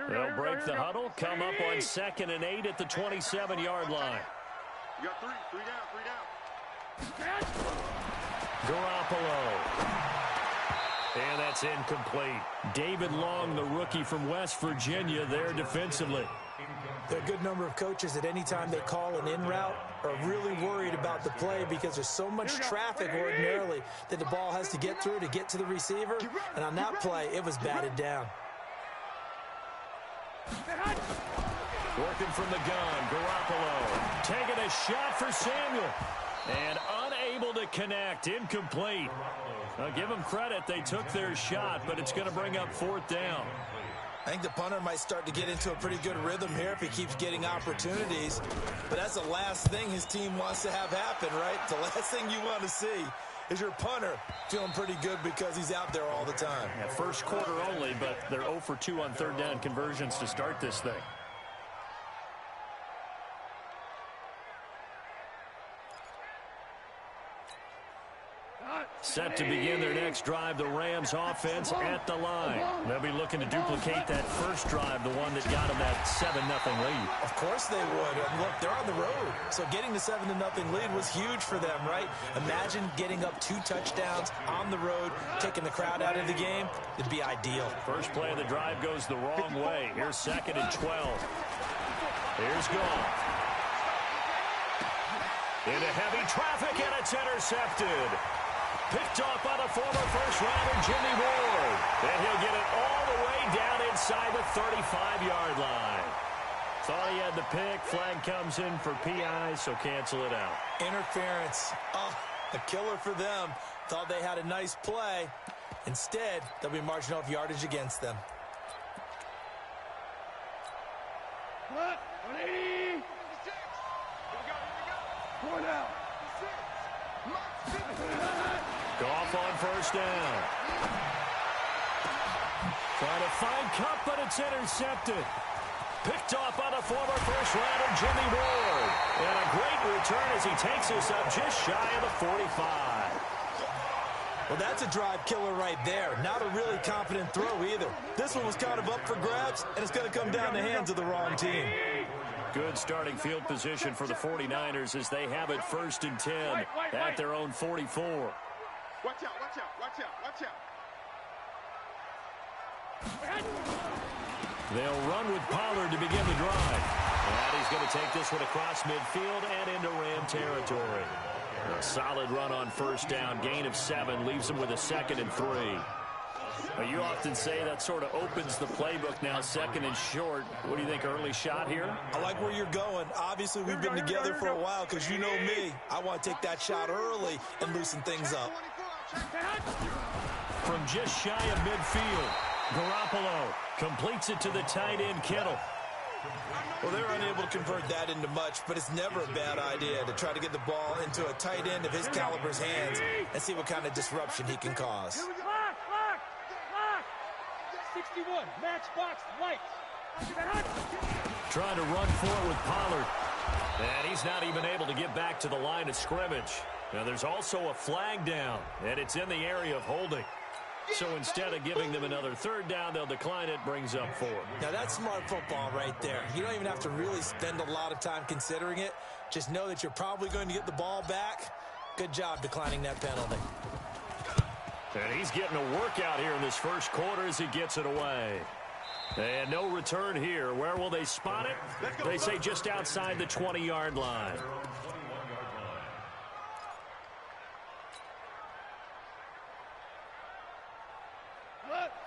They'll break the huddle, come up on 2nd and 8 at the 27-yard line. You got three down. Garoppolo. And that's incomplete. David Long, the rookie from West Virginia, there defensively. There are a good number of coaches at any time they call an in route are really worried about the play because there's so much traffic ordinarily that the ball has to get through to get to the receiver. And on that play, it was batted down. Working from the gun, Garoppolo. Taking a shot for Samuel. And unable to connect, incomplete. I'll give them credit, they took their shot, but it's going to bring up 4th down. I think the punter might start to get into a pretty good rhythm here if he keeps getting opportunities. But that's the last thing his team wants to have happen, right? The last thing you want to see is your punter feeling pretty good because he's out there all the time. Yeah, first quarter only, but they're 0 for 2 on 3rd down conversions to start this thing. Set to begin their next drive, the Rams offense at the line. They'll be looking to duplicate that first drive, the one that got them that 7-0 lead. Of course they would. And look, they're on the road. So getting the 7-0 lead was huge for them, right? Imagine getting up 2 touchdowns on the road, taking the crowd out of the game. It'd be ideal. First play of the drive goes the wrong way. Here's 2nd and 12. Here's Goff. Into heavy traffic, and it's intercepted. Picked off by the former first-rounder Jimmy Ward. And he'll get it all the way down inside the 35-yard line. Thought he had the pick. Flag comes in for PI, so cancel it out. Interference. Oh, a killer for them. Thought they had a nice play. Instead, they'll be marching off yardage against them. 180. Going out. Goff on first down. Trying to find Cup, but it's intercepted. Picked off by the former first-rounder Jimmy Ward. And a great return as he takes us up just shy of the 45. Well, that's a drive killer right there. Not a really confident throw either. This one was kind of up for grabs, and it's going to come down the hands of the wrong team. Good starting field position for the 49ers as they have it 1st and 10 at their own 44. Watch out, watch out, watch out, watch out. They'll run with Pollard to begin the drive. And he's going to take this one across midfield and into Ram territory. A solid run on first down. Gain of 7 leaves him with a 2nd and 3. You often say that sort of opens the playbook now, 2nd and short. What do you think, early shot here? I like where you're going. Obviously, we've been together for a while because you know me. I want to take that shot early and loosen things up. From just shy of midfield, Garoppolo completes it to the tight end, Kittle. Well, they're unable to convert that into much, but it's never a bad idea to try to get the ball into a tight end of his caliber's hands and see what kind of disruption he can cause. 61, matchbox lights. Trying to run forward with Pollard. And he's not even able to get back to the line of scrimmage. Now, there's also a flag down, and it's in the area of holding. So instead of giving them another 3rd down, they'll decline it, brings up 4. Now, that's smart football right there. You don't even have to really spend a lot of time considering it. Just know that you're probably going to get the ball back. Good job declining that penalty. And he's getting a workout here in this first quarter as he gets it away. And no return here. Where will they spot it? They say just outside the 20-yard line.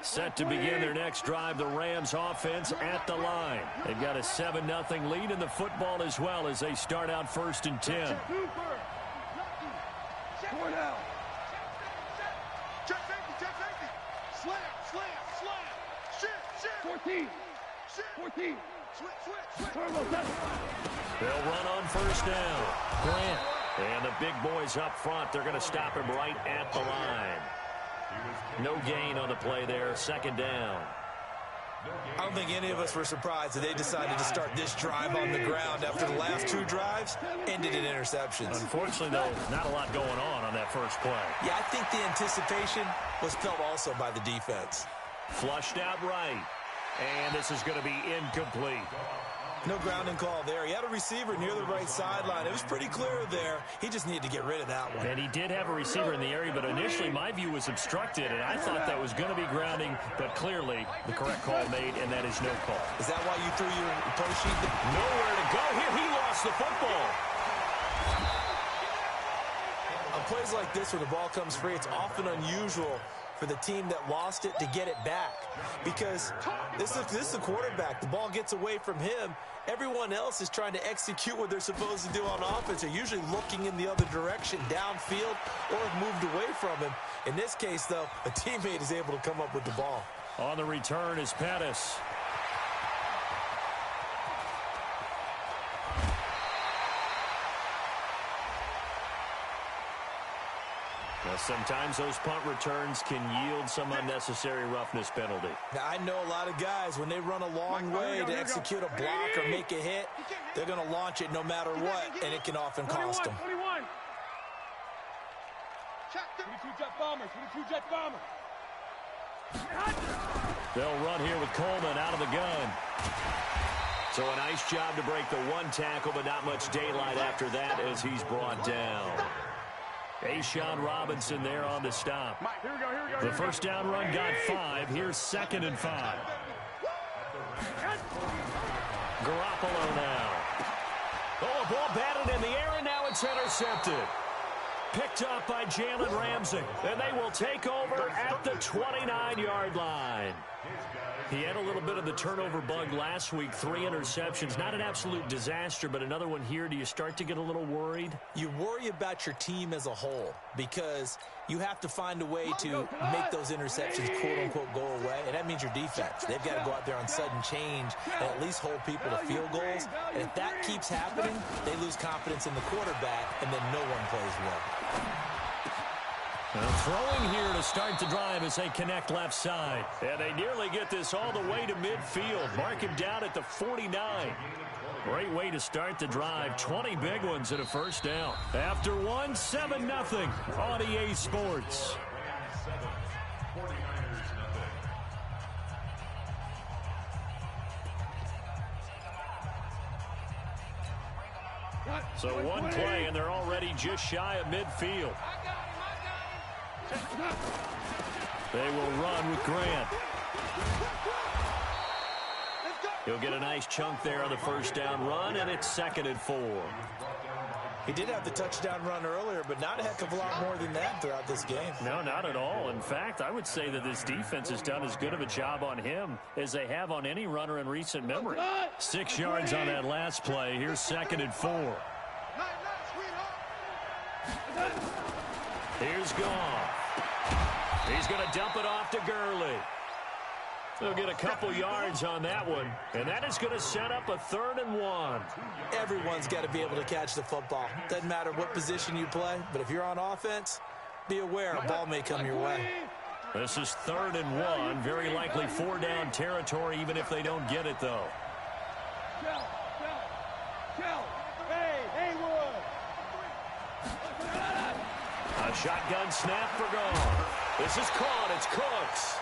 Set to begin their next drive, the Rams offense at the line. They've got a 7-0 lead in the football as well as they start out 1st and 10. Going out. Check safety. Slam. Shit. 14. 14. Switch. They'll run on first down. Grant. And the big boys up front, they're going to stop him right at the line. No gain on the play there, 2nd down. I don't think any of us were surprised that they decided to start this drive on the ground after the last 2 drives ended in interceptions. Unfortunately, though, not a lot going on that first play. Yeah, I think the anticipation was felt also by the defense. Flushed out right. And this is going to be incomplete. No grounding call there. He had a receiver near the right sideline. It was pretty clear there. He just needed to get rid of that one. And he did have a receiver in the area, but initially my view was obstructed, and I thought that was going to be grounding, but clearly the correct call made, and that is no call. Is that why you threw your play sheet? Nowhere to go here. He lost the football. On plays like this where the ball comes free, it's often unusual for the team that lost it to get it back, because this is the quarterback. The ball gets away from him. Everyone else is trying to execute what they're supposed to do on offense. They're usually looking in the other direction, downfield, or have moved away from him. In this case, though, a teammate is able to come up with the ball. On the return is Pettis. Now, sometimes those punt returns can yield some unnecessary roughness penalty. Now, I know a lot of guys, when they run a long way to execute a block or make a hit, they're going to launch it no matter what, and it can often cost them. 21. 22 jet bomber, 22 jet bomber. They'll run here with Coleman out of the gun. So a nice job to break the one tackle, but not much daylight after that as he's brought down. A'Shawn Robinson there on the stop. Here we go. The first down run got 5. Here's 2nd and 5. Garoppolo now. Oh, a ball batted in the air, and now it's intercepted. Picked up by Jalen Ramsey, and they will take over at the 29-yard line. He had a little bit of the turnover bug last week, 3 interceptions. Not an absolute disaster, but another one here. Do you start to get a little worried? You worry about your team as a whole because you have to find a way to make those interceptions, quote-unquote, go away, and that means your defense. They've got to go out there on sudden change and at least hold people to field goals. And if that keeps happening, they lose confidence in the quarterback, and then no one plays well. Throwing here to start the drive as they connect left side. And they nearly get this all the way to midfield. Mark him down at the 49. Great way to start the drive. 20 big ones and a first down. After one, 7-0 on EA Sports. So one play, and they're already just shy of midfield. They will run with Grant. He'll get a nice chunk there on the first down run, and it's 2nd and 4. He did have the touchdown run earlier, but not a heck of a lot more than that throughout this game. No, not at all. In fact, I would say that this defense has done as good of a job on him as they have on any runner in recent memory. 6 yards on that last play. Here's 2nd and 4. Here's Goff. He's going to dump it off to Gurley. They'll get a couple yards on that one, and that is going to set up a 3rd and 1. Everyone's got to be able to catch the football. Doesn't matter what position you play, but if you're on offense, be aware a ball may come your way. This is 3rd and 1. Very likely 4-down territory, even if they don't get it, though. A shotgun snap for Goff. This is caught. It's Cooks.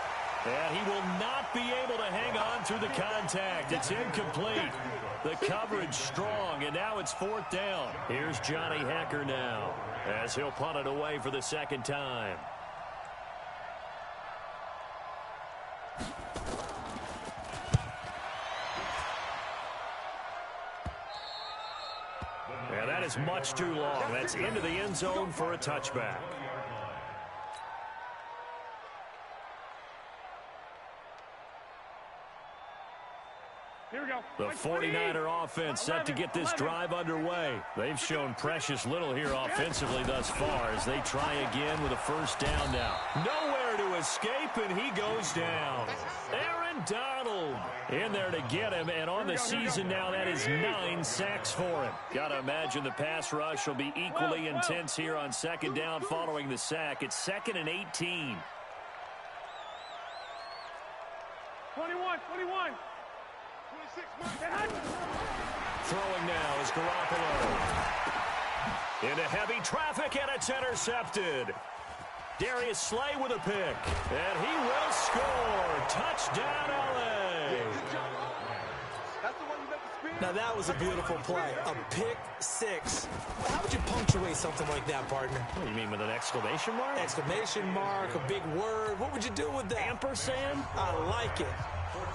And he will not be able to hang on through the contact. It's incomplete. The coverage strong, and now it's 4th down. Here's Johnny Hecker now as he'll punt it away for the 2nd time. And that is much too long. That's into the end zone for a touchback. Here we go. The 49er offense set to get this drive underway. They've shown precious little here offensively thus far as they try again with a first down now. Nowhere to escape, and he goes down. Aaron Donald in there to get him, and on the season now, that is 9 sacks for him. Got to imagine the pass rush will be equally intense here on 2nd down following the sack. It's 2nd and 18. 21. Throwing now is Garoppolo. Into heavy traffic, and it's intercepted. Darius Slay with a pick, and he will score. Touchdown, LA. away. Now, that was a beautiful play. A pick six. How would you punctuate something like that, partner? What do you mean, with an exclamation mark? Exclamation mark, a big word. What would you do with that? Ampersand? I like it.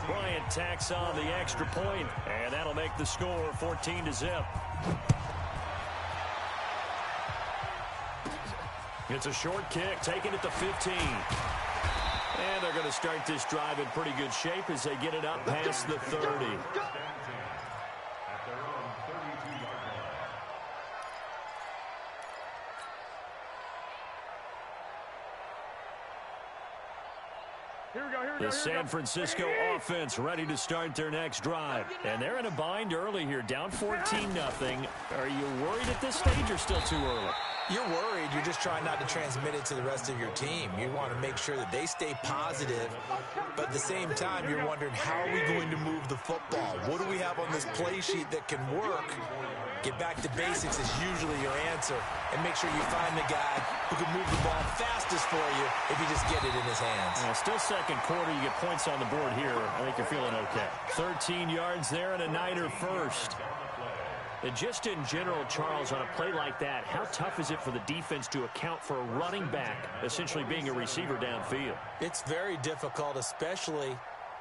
Bryant tacks on the extra point, and that'll make the score 14-0. It's a short kick, taking it to 15. And they're going to start this drive in pretty good shape as they get it up past the 30. The San Francisco offense ready to start their next drive. And they're in a bind early here, down 14-0. Are you worried at this stage or still too early? You're worried. You're just trying not to transmit it to the rest of your team. You want to make sure that they stay positive, but at the same time, you're wondering, how are we going to move the football? What do we have on this play sheet that can work? Get back to basics is usually your answer, and make sure you find the guy who can move the ball fastest for you if you just get it in his hands. Still second quarter. You get points on the board here. I think you're feeling okay. 13 yards there and a Niner first. And just in general, Charles, on a play like that, how tough is it for the defense to account for a running back essentially being a receiver downfield? It's very difficult, especially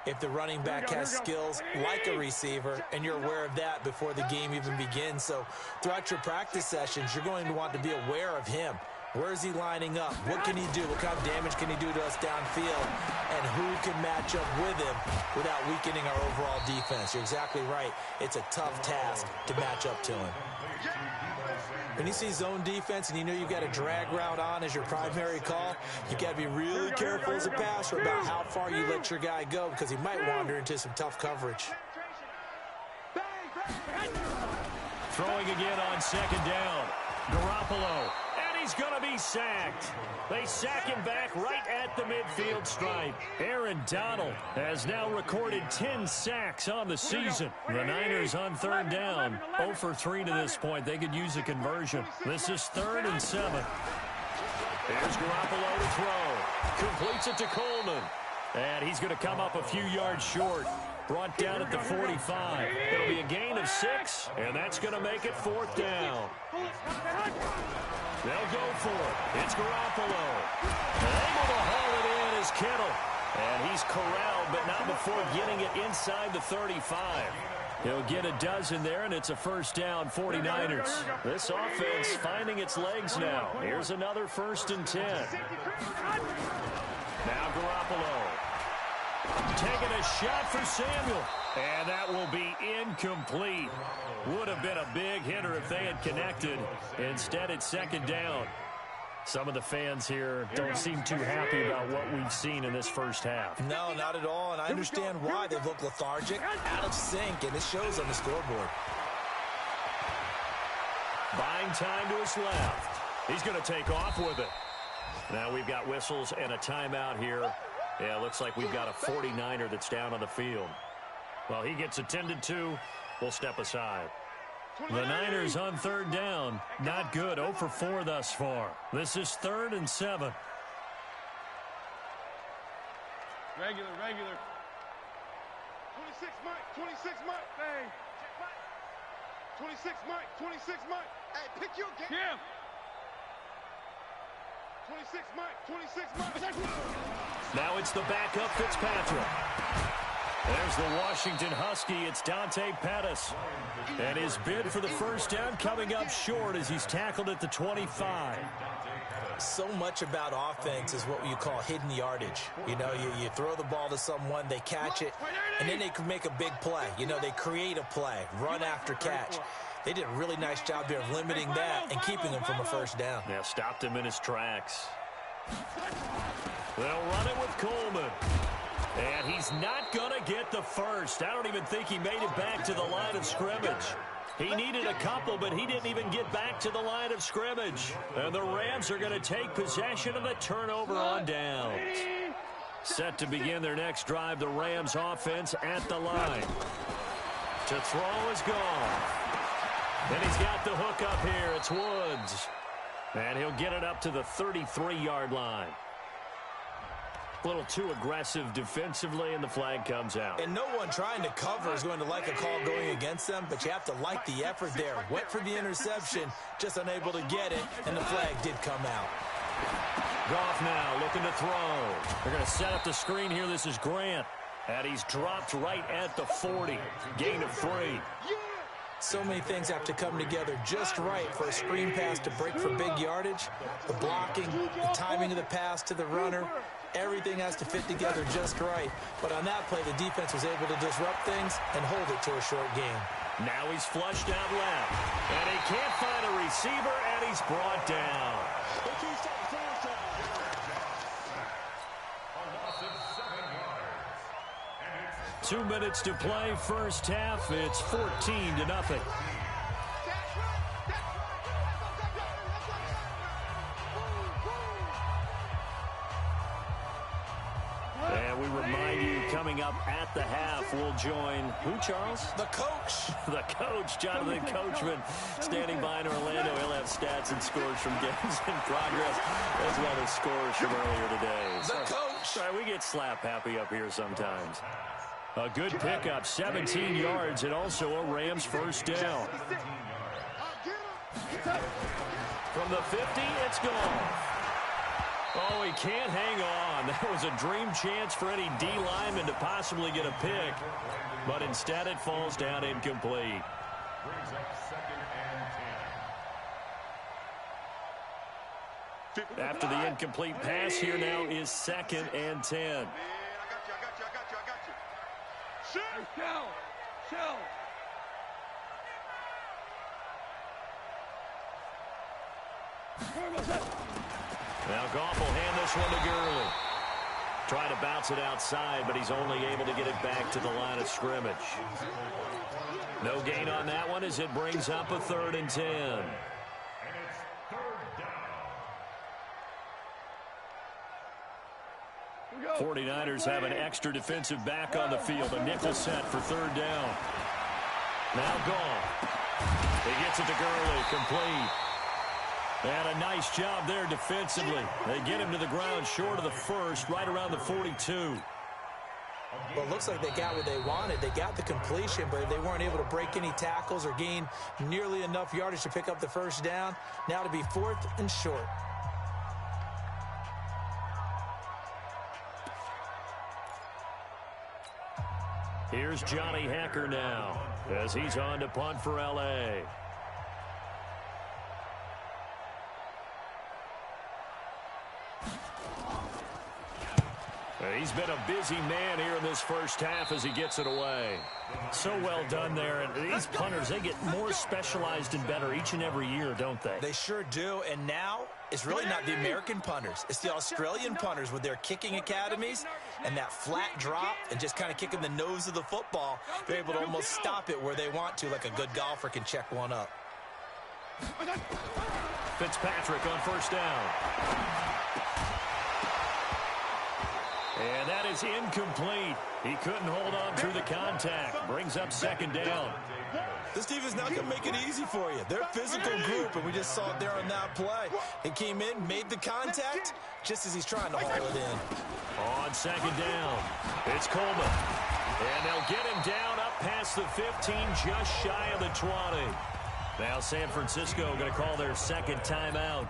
if the running back has skills like a receiver, and you're aware of that before the game even begins. So throughout your practice sessions, you're going to want to be aware of him. Where is he lining up? What can he do? What kind of damage can he do to us downfield? And who can match up with him without weakening our overall defense? You're exactly right. It's a tough task to match up to him. When you see zone defense and you know you've got a drag route on as your primary call, you've got to be really careful as a passer about how far you let your guy go, because he might wander into some tough coverage. Throwing again on second down. Garoppolo. He's going to be sacked. They sack him back right at the midfield stripe. Aaron Donald has now recorded 10 sacks on the season. The Niners on third down. 0 for 3 to this point. They could use a conversion. This is 3rd and 7. Here's Garoppolo to throw. Completes it to Coleman. And he's going to come up a few yards short. Brought down at the 45. It'll be a gain of 6, and that's going to make it 4th down. They'll go for it. It's Garoppolo. Able to haul it in is Kittle. And he's corralled, but not before getting it inside the 35. He'll get a dozen there, and it's a first down, 49ers. This offense finding its legs now. Here's another 1st and 10. Now Garoppolo. Taking a shot for Samuel. And that will be incomplete. Would have been a big hitter if they had connected. Instead, it's 2nd down. Some of the fans here don't seem too happy about what we've seen in this first half. No, not at all, and I understand why. They look lethargic, out of sync, and it shows on the scoreboard. Buying time to his left. He's going to take off with it. Now we've got whistles and a timeout here. Yeah, it looks like we've got a 49er that's down on the field. Well, he gets attended to. We'll step aside. The Niners on third down. Not good. 0 for 4 thus far. This is 3rd and 7. Regular. 26 Mike, 26 Mike. Hey. 26 Mike. Hey, pick your game. Yeah. 26 Mike. Now it's the backup Fitzpatrick. There's the Washington Husky. It's Dante Pettis. And his bid for the first down coming up short as he's tackled at the 25. So much about offense is what you call hidden yardage. You know, you throw the ball to someone, they catch it, and then they can make a big play. You know, they create a play, run after catch. They did a really nice job here of limiting that and keeping him from a first down. Yeah, stopped him in his tracks. They'll run it with Coleman. And he's not going to get the first. I don't even think he made it back to the line of scrimmage. He needed a couple, but he didn't even get back to the line of scrimmage. And the Rams are going to take possession of the turnover on downs. Set to begin their next drive, the Rams offense at the line. To throw is gone. Then he's got the hook up here. It's Woods. And he'll get it up to the 33-yard line. A little too aggressive defensively, and the flag comes out. And no one trying to cover is going to like a call going against them, but you have to like the effort there. Went for the interception, just unable to get it, and the flag did come out. Goff now looking to throw. They're going to set up the screen here. This is Grant. And he's dropped right at the 40. Gain of 3. So many things have to come together just right for a screen pass to break for big yardage. The blocking, the timing of the pass to the runner, everything has to fit together just right. But on that play, the defense was able to disrupt things and hold it to a short game. Now he's flushed out left. And he can't find a receiver, and he's brought down. 2 minutes to play, first half. It's 14-0. And we remind you, coming up at the half, we'll join who, Charles? The coach. The coach, Jonathan Coachman, standing by in Orlando. He'll have stats and scores from games in progress, as well as scores from earlier today. The coach. Sorry, we get slap happy up here sometimes. A good pickup, 17 yards, and also a Rams first down. From the 50, it's gone. Oh, he can't hang on. That was a dream chance for any D lineman to possibly get a pick. But instead, it falls down incomplete. After the incomplete pass, here now is 2nd and 10. Shell. Now Goff will hand this one to Gurley. Try to bounce it outside, but he's only able to get it back to the line of scrimmage. No gain on that one as it brings up a 3rd and 10. 49ers have an extra defensive back on the field. A nickel set for 3rd down. Now Goff. He gets it to Gurley, complete. And a nice job there defensively. They get him to the ground short of the first, right around the 42. Well, it looks like they got what they wanted. They got the completion, but they weren't able to break any tackles or gain nearly enough yardage to pick up the first down. Now to be 4th and short. Here's Johnny Hacker now as he's on to punt for L.A. He's been a busy man here in this first half as he gets it away. So well done there. And these punters, they get more specialized and better each and every year, don't they? They sure do. And now it's really not the American punters. It's the Australian punters with their kicking academies and that flat drop and just kind of kicking the nose of the football. They're able to almost stop it where they want to, like a good golfer can check one up. Fitzpatrick on first down. And that is incomplete. He couldn't hold on through the contact. Brings up 2nd down. This team is not going to make it easy for you. They're a physical group, and we just saw it there on that play. He came in, made the contact, just as he's trying to haul it in. On 2nd down, it's Coleman. And they'll get him down up past the 15, just shy of the 20. Now San Francisco going to call their 2nd timeout,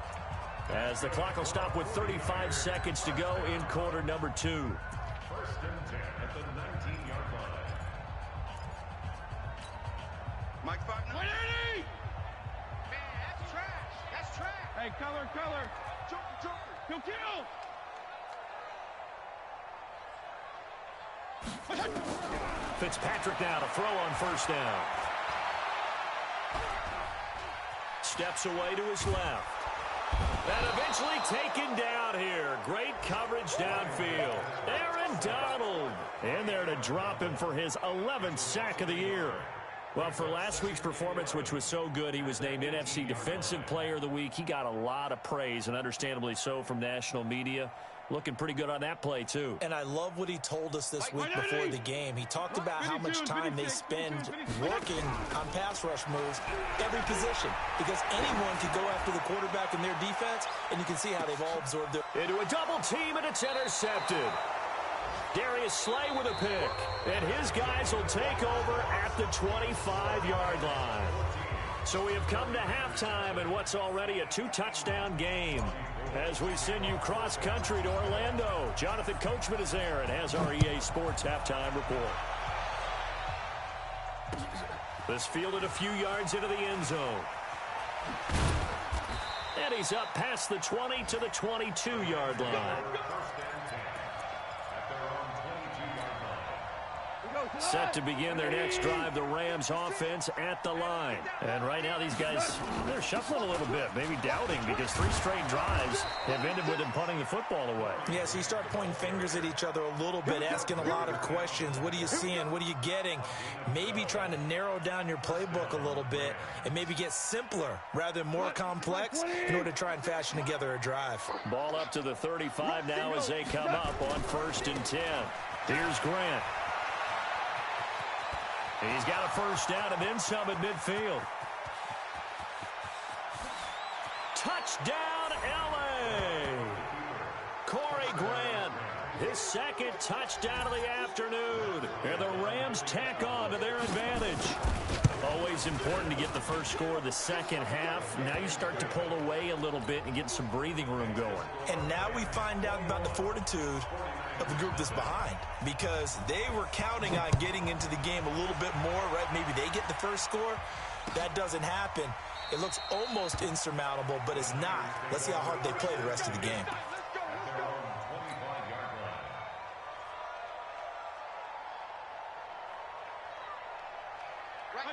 as the clock will stop with 35 seconds to go in quarter number 2. 1st and 10 at the 19-yard line. Mike 5-9. 180! Man, that's trash. That's trash. Hey, color. Joker. Kill. Fitzpatrick now to throw on first down. Steps away to his left. And eventually taken down here. Great coverage downfield. Aaron Donald in there to drop him for his 11th sack of the year. Well, for last week's performance, which was so good, he was named NFC Defensive Player of the Week. He got a lot of praise, and understandably so, from national media. Looking pretty good on that play, too. And I love what he told us this week before the game. He talked about how much time they spend working on pass rush moves, every position, because anyone can go after the quarterback in their defense, and you can see how they've all absorbed it. Into a double team, and it's intercepted. Darius Slay with a pick, and his guys will take over at the 25-yard line. So we have come to halftime in what's already a 2-touchdown game. As we send you cross-country to Orlando, Jonathan Coachman is there and has our EA Sports halftime report. This fielded a few yards into the end zone. And he's up past the 20 to the 22-yard line. Set to begin their next drive, the Rams offense at the line. And right now these guys, they're shuffling a little bit, maybe doubting, because 3 straight drives have ended with them punting the football away. Yeah, so you start pointing fingers at each other a little bit, asking a lot of questions. What are you seeing? What are you getting? Maybe trying to narrow down your playbook a little bit and maybe get simpler rather than more complex in order to try and fashion together a drive. Ball up to the 35 now as they come up on 1st and 10. Here's Grant. He's got a first down and then some at midfield. Touchdown, L.A. Corey Grant, his 2nd touchdown of the afternoon. And the Rams tack on to their advantage. Always important to get the first score of the second half. Now you start to pull away a little bit and get some breathing room going. And now we find out about the fortitude of the group that's behind, because they were counting on getting into the game a little bit more, right? Maybe they get the first score. That doesn't happen. It looks almost insurmountable, but it's not. Let's see how hard they play the rest of the game.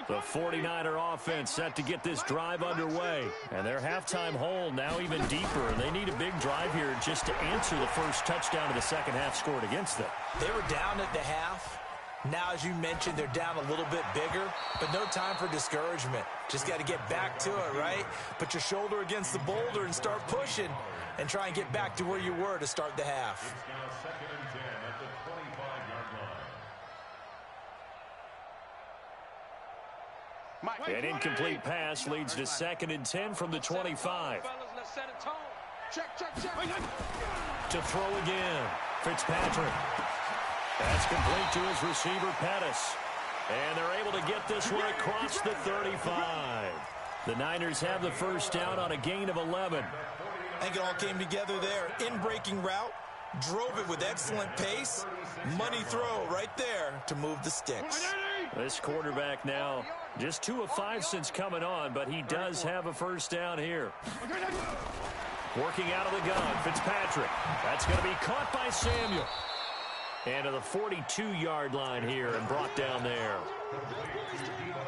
The 49er offense set to get this drive underway. And their halftime hole now even deeper. And they need a big drive here just to answer the first touchdown of the second half scored against them. They were down at the half. Now, as you mentioned, they're down a little bit bigger, but no time for discouragement. Just got to get back to it, right? Put your shoulder against the boulder and start pushing and try and get back to where you were to start the half. It's now 2nd and 10 at the 25-yard line. An incomplete pass leads to 2nd and 10 from the 25. To throw again, Fitzpatrick. That's complete to his receiver, Pettis. And they're able to get this one across the 35. The Niners have the first down on a gain of 11. I think it all came together there. In-breaking route, drove it with excellent pace. Money throw right there to move the sticks. This quarterback now just 2 of 5 since coming on, but he does have a first down here. Working out of the gun, Fitzpatrick. That's going to be caught by Samuel. And to the 42-yard line here and brought down there.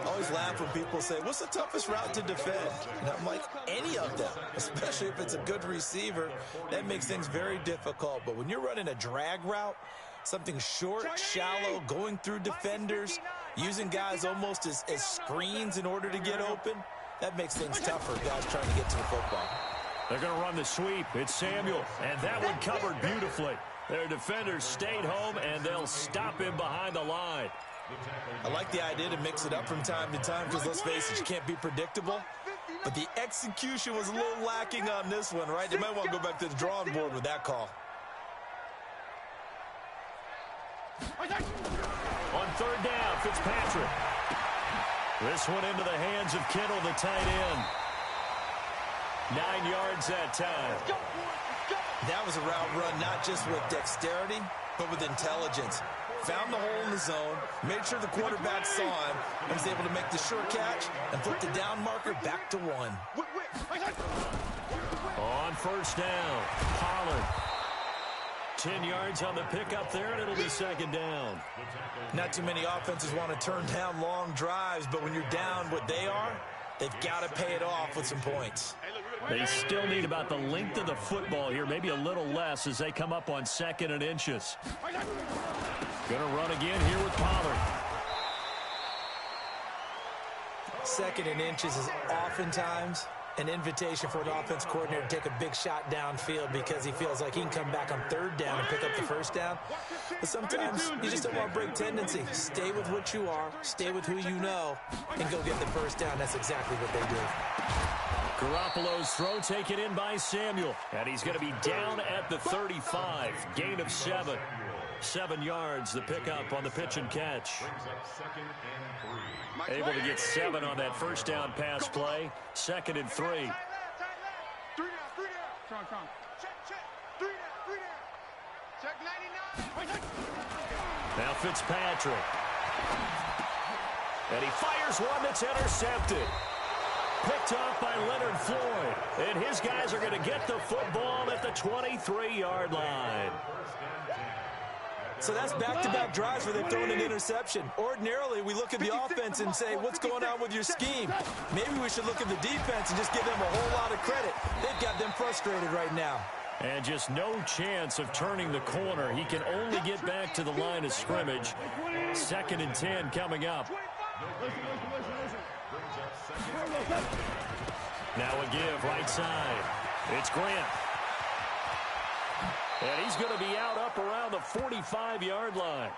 I always laugh when people say, what's the toughest route to defend? And I'm like, any of them, especially if it's a good receiver. That makes things very difficult. But when you're running a drag route, something short, shallow, going through defenders, using guys almost as screens in order to get open, that makes things tougher, guys trying to get to the football. They're going to run the sweep. It's Samuel, and that one covered beautifully. Their defenders stayed home, and they'll stop him behind the line. I like the idea to mix it up from time to time because, let's face it, you can't be predictable. But the execution was a little lacking on this one, right? They might want to go back to the drawing board with that call. On 3rd down, Fitzpatrick. This one into the hands of Kittle, the tight end. 9 yards that time. That was a route run not just with dexterity, but with intelligence. Found the hole in the zone, made sure the quarterback saw him, and was able to make the sure catch and flip the down marker back to 1. On 1st down, Pollard. 10 yards on the pickup there, and it'll be 2nd down. Not too many offenses want to turn down long drives, but when you're down what they are, they've got to pay it off with some points. They still need about the length of the football here, maybe a little less as they come up on 2nd and inches. Going to run again here with Pollard. 2nd and inches is oftentimes an invitation for an offense coordinator to take a big shot downfield because he feels like he can come back on third down and pick up the first down. But sometimes you just don't want to break tendency. Stay with what you are, stay with who you know, and go get the first down. That's exactly what they do. Garoppolo's throw taken in by Samuel, and he's going to be down at the 35. Gain of 7. 7 yards, the pickup on the pitch and catch. Able to get 7 on that first down pass play. 2nd and 3. 3 down. Strong. Check. 3 down. Check 99. Now Fitzpatrick. And he fires one that's intercepted. Picked off by Leonard Floyd. And his guys are going to get the football at the 23-yard line. So that's back-to-back drives where they've thrown an interception. Ordinarily, we look at the offense and say, what's going on with your scheme? Maybe we should look at the defense and just give them a whole lot of credit. They've got them frustrated right now. And just no chance of turning the corner. He can only get back to the line of scrimmage. 2nd and 10 coming up. Now a give right side. It's Grant. And he's going to be out up around the 45-yard line.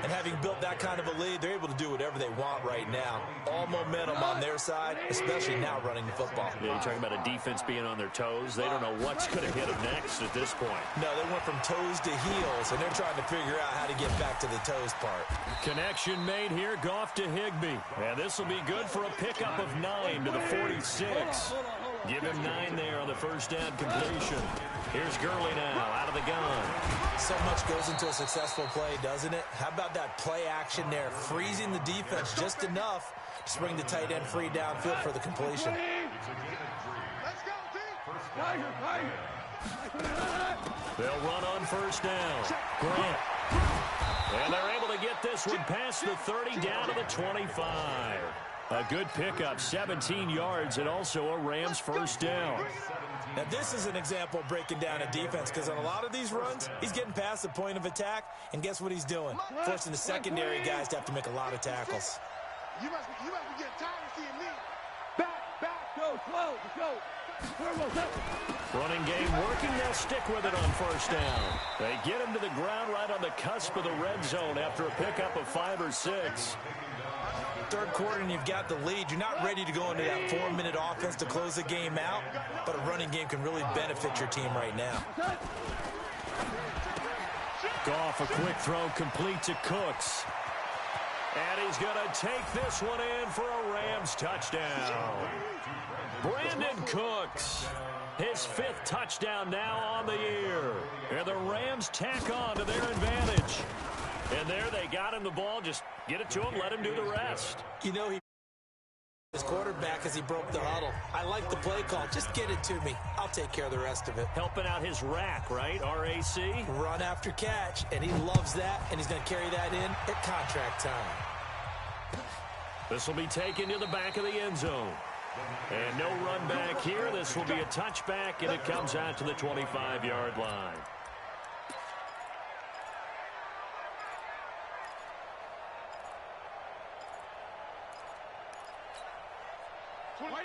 And having built that kind of a lead, they're able to do whatever they want right now. All momentum on their side, especially now running the football. Yeah, you're talking about a defense being on their toes. They don't know what's going to hit them next at this point. No, they went from toes to heels, and they're trying to figure out how to get back to the toes part. Connection made here, Goff to Higbee. And this will be good for a pickup of 9 to the 46. Give him 9 there on the first down completion. Here's Gurley now, out of the gun. So much goes into a successful play, doesn't it? How about that play action there, freezing the defense just enough to bring the tight end free downfield for the completion. Let's go, team. They'll run on first down. Grant. And they're able to get this one past the 30 down to the 25. A good pickup, 17 yards, and also a Rams first down. Now, this is an example of breaking down a defense because on a lot of these runs, he's getting past the point of attack, and guess what he's doing? Forcing the secondary guys to have to make a lot of tackles. You must be getting tired of seeing me. Back, go, slow, go. Running game working, they'll stick with it on first down. They get him to the ground right on the cusp of the red zone after a pickup of 5 or 6. Third quarter and you've got the lead. You're not ready to go into that 4-minute offense to close the game out, but a running game can really benefit your team right now. Goff, a quick throw complete to Cooks. And he's going to take this one in for a Rams touchdown. Brandon Cooks, his 5th touchdown now on the year. And the Rams tack on to their advantage. And there they got him the ball. Just get it to him, let him do the rest. You know, his quarterback as he broke the huddle. I like the play call. Just get it to me. I'll take care of the rest of it. Helping out his rack, right? RAC. Run after catch, and he loves that, and he's going to carry that in at contract time. This will be taken to the back of the end zone. And no run back here. This will be a touchback, and it comes out to the 25-yard line.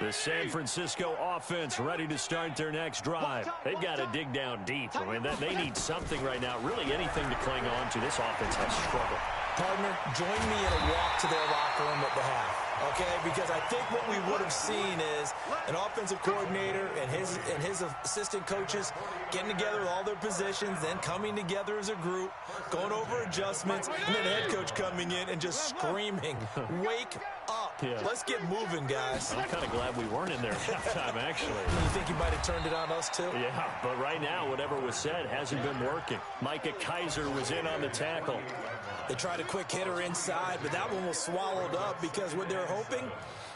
The San Francisco offense ready to start their next drive. They've got to dig down deep. I mean, they need something right now, really anything to cling on to. This offense has struggled. Partner, join me in a walk to their locker room at the half. Okay, because I think what we would have seen is an offensive coordinator and his assistant coaches getting together with all their positions, then coming together as a group, going over adjustments, and then the head coach coming in and just screaming, "Wake up! Yeah. Let's get moving, guys." I'm kind of glad we weren't in there at halftime, actually. You think he might have turned it on us too? Yeah, but right now, whatever was said hasn't been working. Micah Kaiser was in on the tackle. They tried a quick hitter inside, but that one was swallowed up because what they're hoping,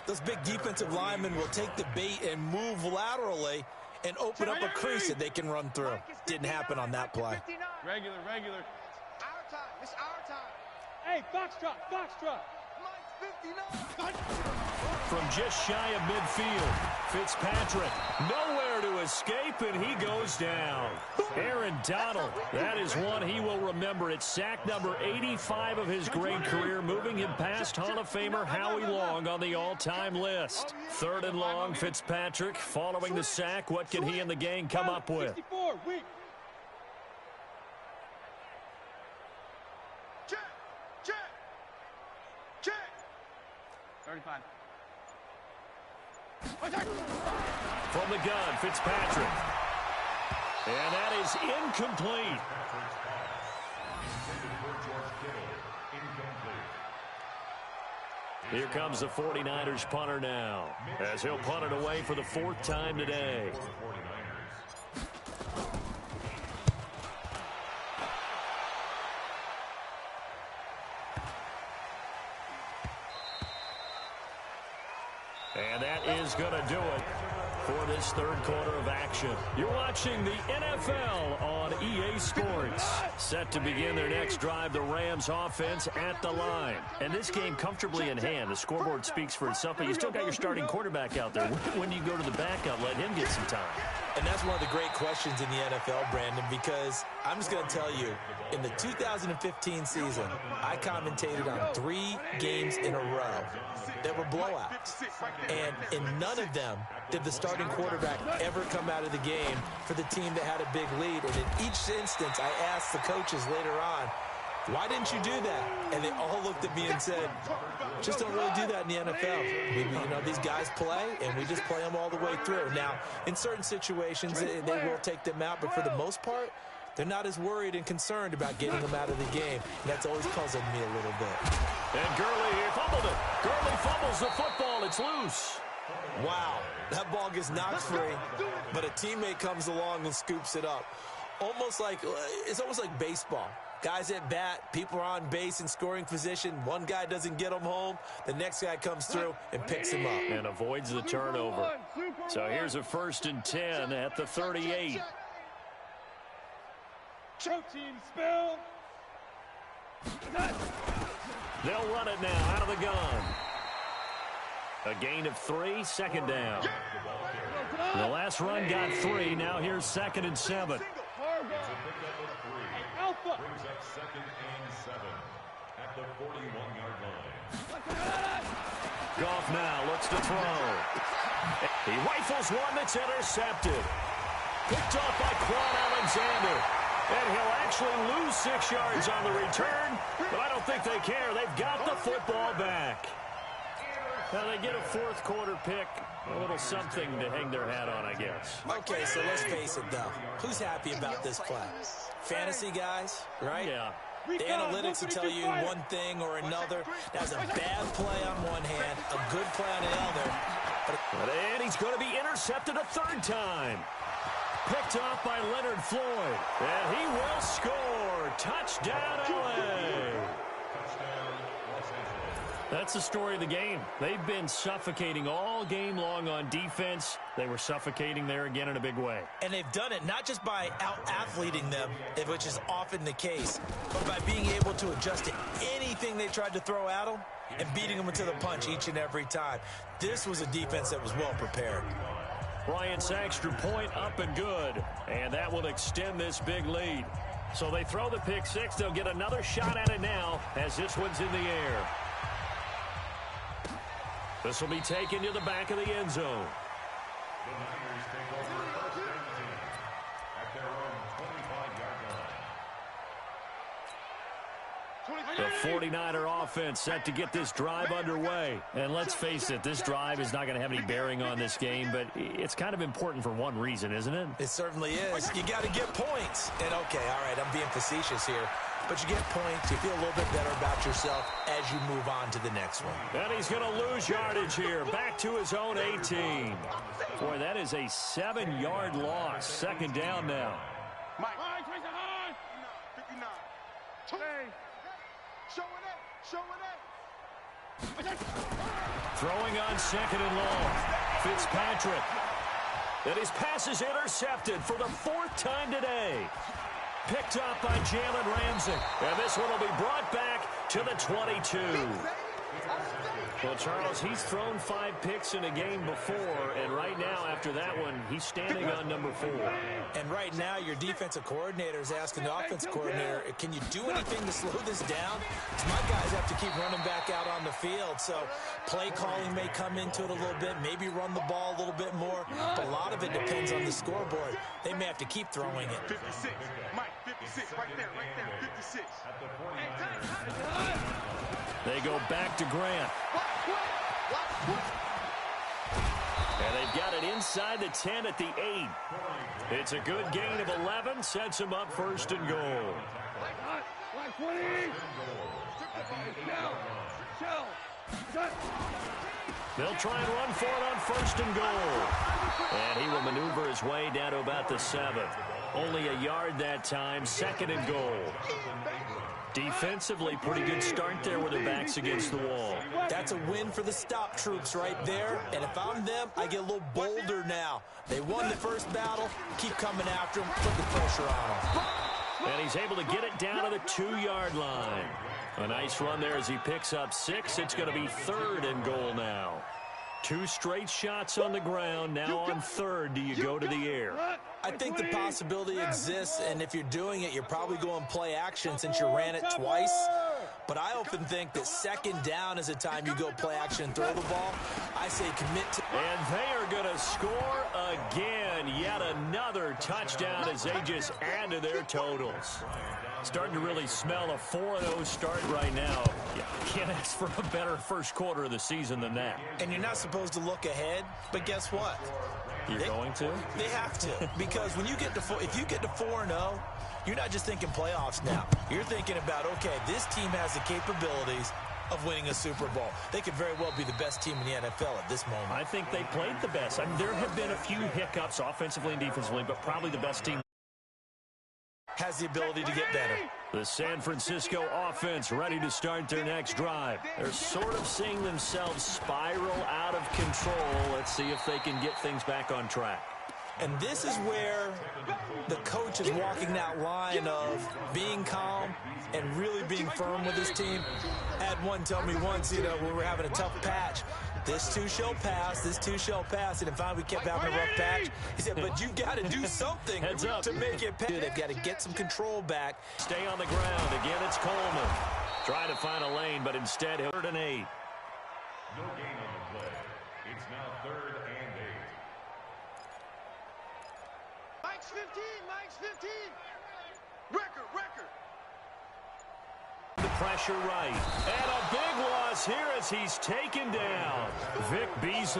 those big defensive linemen will take the bait and move laterally and open up a crease that they can run through. Didn't happen on that play. Regular. Our time. It's our time. Hey, Foxtrot. From just shy of midfield, Fitzpatrick nowhere to escape, and he goes down. Aaron Donald, that is one he will remember. It's sack number 85 of his great career, moving him past Hall of Famer Howie Long on the all-time list. 3rd and long, Fitzpatrick following the sack. What can he and the gang come up with? Check. 35. From the gun, Fitzpatrick. And that is incomplete. Here comes the 49ers punter now, as he'll punt it away for the 4th time today. And that is going to do it for this 3rd quarter of action. You're watching the NFL on EA Sports. Set to begin their next drive, the Rams offense at the line. And this game comfortably in hand. The scoreboard speaks for itself, but you still got your starting quarterback out there. When do you go to the backup, let him get some time? And that's one of the great questions in the NFL, Brandon, because I'm just going to tell you, in the 2015 season, I commentated on 3 games in a row that were blowouts. And in none of them did the starting quarterback ever come out of the game for the team that had a big lead. And in each instance, I asked the coaches later on, why didn't you do that? And they all looked at me and said, just don't really do that in the NFL. These guys play, and we just play them all the way through. Now, in certain situations, they will take them out, but for the most part, they're not as worried and concerned about getting them out of the game. And that's always puzzled me a little bit. And Gurley here fumbled it. Gurley fumbles the football. It's loose. Wow, that ball gets knocked free, but a teammate comes along and scoops it up. It's almost like baseball. Guys at bat, people are on base in scoring position. One guy doesn't get them home. The next guy comes through and picks him up. And avoids the turnover. So here's a 1st and 10 at the 38. Choke team spell. They'll run it now out of the gun. A gain of 3, 2nd down. The last run got 3. Now here's 2nd and 7. Alpha. Brings up 2nd and 7 at the 41-yard line. Goff now looks to throw. He rifles one that's intercepted. Picked off by Quan Alexander. And he'll actually lose 6 yards on the return, but I don't think they care. They've got the football back. Now they get a 4th quarter pick. A little something to hang their hat on, I guess. Okay, so let's face it, though. Who's happy about this play? Fantasy guys, right? Yeah. The analytics will tell you one thing or another. That's a bad play on one hand, a good play on the other. And he's going to be intercepted a 3rd time. Picked off by Leonard Floyd. And he will score. Touchdown, LA. That's the story of the game. They've been suffocating all game long on defense. They were suffocating there again in a big way. And they've done it not just by out-athleting them, which is often the case, but by being able to adjust to anything they tried to throw at them and beating them to the punch each and every time. This was a defense that was well prepared. Bryant's extra point up and good. And that will extend this big lead. So they throw the pick 6. They'll get another shot at it now as this one's in the air. This will be taken to the back of the end zone. The Niners take over 1st and 10 at their own 25-yard line. The 49er offense set to get this drive underway. And let's face it, this drive is not going to have any bearing on this game, but it's kind of important for one reason, isn't it? It certainly is. You got to get points. And, okay, all right, I'm being facetious here. But you get points, you feel a little bit better about yourself as you move on to the next one. And he's going to lose yardage here, back to his own 18. Boy, that is a 7-yard loss. 2nd down now. Mike. 59. Showing it. Throwing on 2nd and long. Fitzpatrick. And his pass is intercepted for the 4th time today. Picked up by Jalen Ramsey. And this one will be brought back to the 22. Well, Charles, he's thrown 5 picks in a game before, and right now, after that one, he's standing on number 4. And right now, your defensive coordinator is asking the offensive coordinator, can you do anything to slow this down? Because my guys have to keep running back out on the field, so play calling may come into it a little bit, maybe run the ball a little bit more, but a lot of it depends on the scoreboard. They may have to keep throwing it. 56, Mike, 56, right there, 56. They go back to Grant. And they've got it inside the 10 at the 8. It's a good gain of 11, sets him up first and goal. They'll try and run for it on first and goal. And he will maneuver his way down to about the 7. Only a yard that time, second and goal. Defensively, pretty good start there with their backs against the wall. That's a win for the stop troops right there. And if I'm them, I get a little bolder now. They won the first battle. Keep coming after them. Put the pressure on them. And he's able to get it down to the 2-yard line. A nice run there as he picks up 6. It's going to be third and goal now. 2 straight shots on the ground. Now on third, do you go to the air? I think the possibility exists, and if you're doing it, you're probably going play action since you ran it twice. But I often think that second down is a time you go play action and throw the ball. I say commit to... And they are going to score again. Yet another touchdown as they just add to their totals. Starting to really smell a 4-0 start right now. You can't ask for a better first quarter of the season than that. And you're not supposed to look ahead, but guess what? You're going to? They have to, because when you get to if you get to 4-0, you're not just thinking playoffs now. You're thinking about, okay, this team has the capabilities of winning a Super Bowl. They could very well be the best team in the NFL at this moment. I think they played the best. I mean, there have been a few hiccups offensively and defensively, but probably the best team has the ability to get better. The San Francisco offense ready to start their next drive. They're sort of seeing themselves spiral out of control. Let's see if they can get things back on track. And this is where the coach is walking that line of being calm and really being firm with his team. I had one tell me once, when we were having a tough patch, this too shall pass, this too shall pass. And finally we kept having a rough patch. He said, but you've got to do something to make it pass. They've got to get some control back. Stay on the ground. Again, it's Coleman. Trying to find a lane, but instead, 3rd and 8. No gain on the play. It's now 3rd and 8. Mike's 15, Mike's 15. Record. The pressure right. And a big loss here as he's taken down. Vic Beasley.